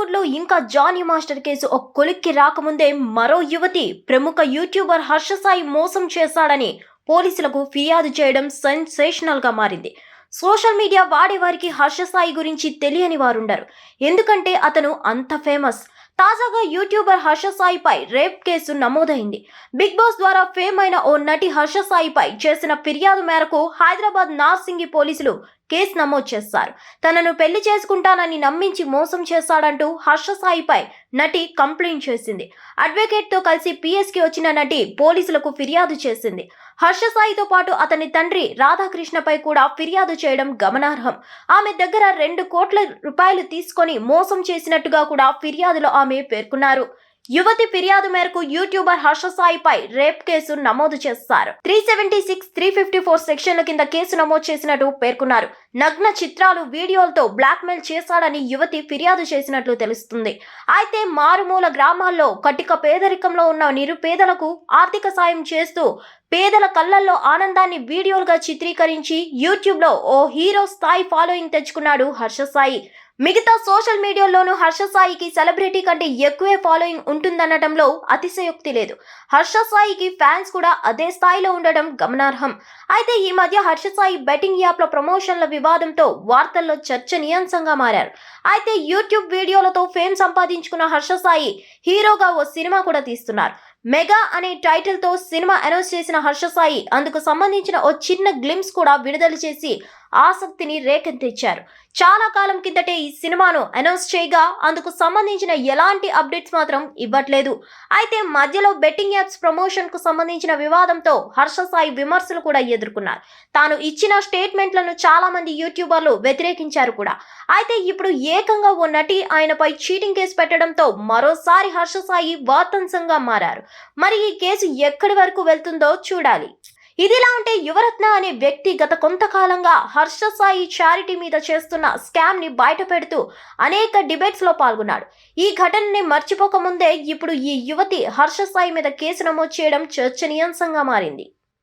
టాలీవుడ్ లో ఇంకా Johnny master case ఒక కొలిక్కి రాకముందే మరో యువతి ప్రముఖ యూట్యూబర్ హర్ష సాయి మోసం చేశాడని పోలీసులకు ఫిర్యాదు చేయడం సెన్సేషనల్ గా మారింది. సోషల్ మీడియా వాడేవారికి హర్ష సాయి గురించి తెలియని వారుండరు. ఎందుకంటే అతను అంత ఫేమస్. తాజాగా యూట్యూబర్ హర్ష సాయిపై రేప్ కేసు నమోదైంది. బిగ్ బాస్ ద్వారా ఫేమ్ అయిన ఓ నటి హర్ష సాయిపై చేసిన ఫిర్యాదు మేరకు హైదరాబాద్ నార్సింగి పోలీసులు కేసు నమోదు చేశారు. తనను పెళ్లి చేసుకుంటానని నమ్మించి మోసం చేశాడంటూ హర్ష సాయిపై నటి కంప్లైంట్ చేసింది. అడ్వకేట్ తో కలిసి పిఎస్కి వచ్చిన నటి పోలీసులకు ఫిర్యాదు చేసింది. హర్ష సాయితో పాటు అతని తండ్రి రాధాకృష్ణపై కూడా ఫిర్యాదు చేయడం గమనార్హం. ఆమె దగ్గర 2 కోట్ల రూపాయలు తీసుకొని మోసం చేసినట్టుగా కూడా ఫిర్యాదులో ఆమె పేర్కొన్నారు. యువతి ఫిర్యాదు మేరకు యూట్యూబర్ హర్ష సాయిపై రేప్ కేసు నమోదు చేశారు. 376, 354 సెక్షన్ల కింద కేసు నమోదు చేసినట్టు పేర్కొన్నారు. నగ్న చిత్రాలు, వీడియోలతో బ్లాక్మెయిల్ చేశాడని యువతి ఫిర్యాదు చేసినట్లు తెలుస్తుంది. అయితే మారుమూల గ్రామాల్లో కటిక పేదరికంలో ఉన్న నిరుపేదలకు ఆర్థిక సాయం చేస్తూ పేదల కళ్ళల్లో ఆనందాన్ని వీడియోలుగా చిత్రీకరించి యూట్యూబ్లో ఓ హీరో స్థాయి ఫాలోయింగ్ తెచ్చుకున్నాడు హర్ష సాయి. మిగతా సోషల్ మీడియాలోనూ హర్ష సాయికి సెలబ్రిటీ కంటే ఎక్కువే ఫాలోయింగ్ ఉంటుందనడంలో అతిశయోక్తి లేదు. హర్ష సాయికి ఫ్యాన్స్ కూడా అదే స్థాయిలో ఉండడం గమనార్హం. అయితే ఈ మధ్య హర్ష సాయి బెట్టింగ్ యాప్ల ప్రమోషన్ల వివాదంతో వార్తల్లో చర్చనీయాంశంగా మారారు. అయితే యూట్యూబ్ వీడియోలతో ఫేమ్ సంపాదించుకున్న హర్ష సాయి హీరోగా ఓ సినిమా కూడా తీస్తున్నారు. మెగా అనే టైటిల్ తో సినిమా అనౌన్స్ చేసిన హర్ష సాయి అందుకు సంబంధించిన ఓ చిన్న గ్లిమ్స్ కూడా విడుదల చేసి ఆసక్తిని రేకెత్తించారు. చాలా కాలం కిందటే ఈ సినిమాను అనౌన్స్ చేయగా అందుకు సంబంధించిన ఎలాంటి అప్డేట్స్ మాత్రం ఇవ్వట్లేదు. అయితే మధ్యలో బెట్టింగ్ యాప్స్ ప్రమోషన్ కు సంబంధించిన వివాదంతో హర్ష సాయి విమర్శలు కూడా ఎదుర్కొన్నారు. తాను ఇచ్చిన స్టేట్మెంట్లను చాలా మంది యూట్యూబర్లు వ్యతిరేకించారు కూడా. అయితే ఇప్పుడు ఏకంగా ఓ నటి ఆయనపై చీటింగ్ కేసు పెట్టడంతో మరోసారి హర్ష సాయి వార్తాంశంగా మారారు. మరి ఈ కేసు ఎక్కడి వరకు వెళ్తుందో చూడాలి. ఇదిలా ఉంటే యువరత్న అనే వ్యక్తి గత కొంతకాలంగా హర్ష సాయి చారిటీ మీద చేస్తున్న స్కామ్ ని బయట పెడుతూ అనేక డిబేట్స్ లో పాల్గొన్నాడు. ఈ ఘటనని మర్చిపోకముందే ఇప్పుడు ఈ యువతి హర్ష సాయి మీద కేసు నమోదు చేయడం చర్చనీయాంశంగా మారింది.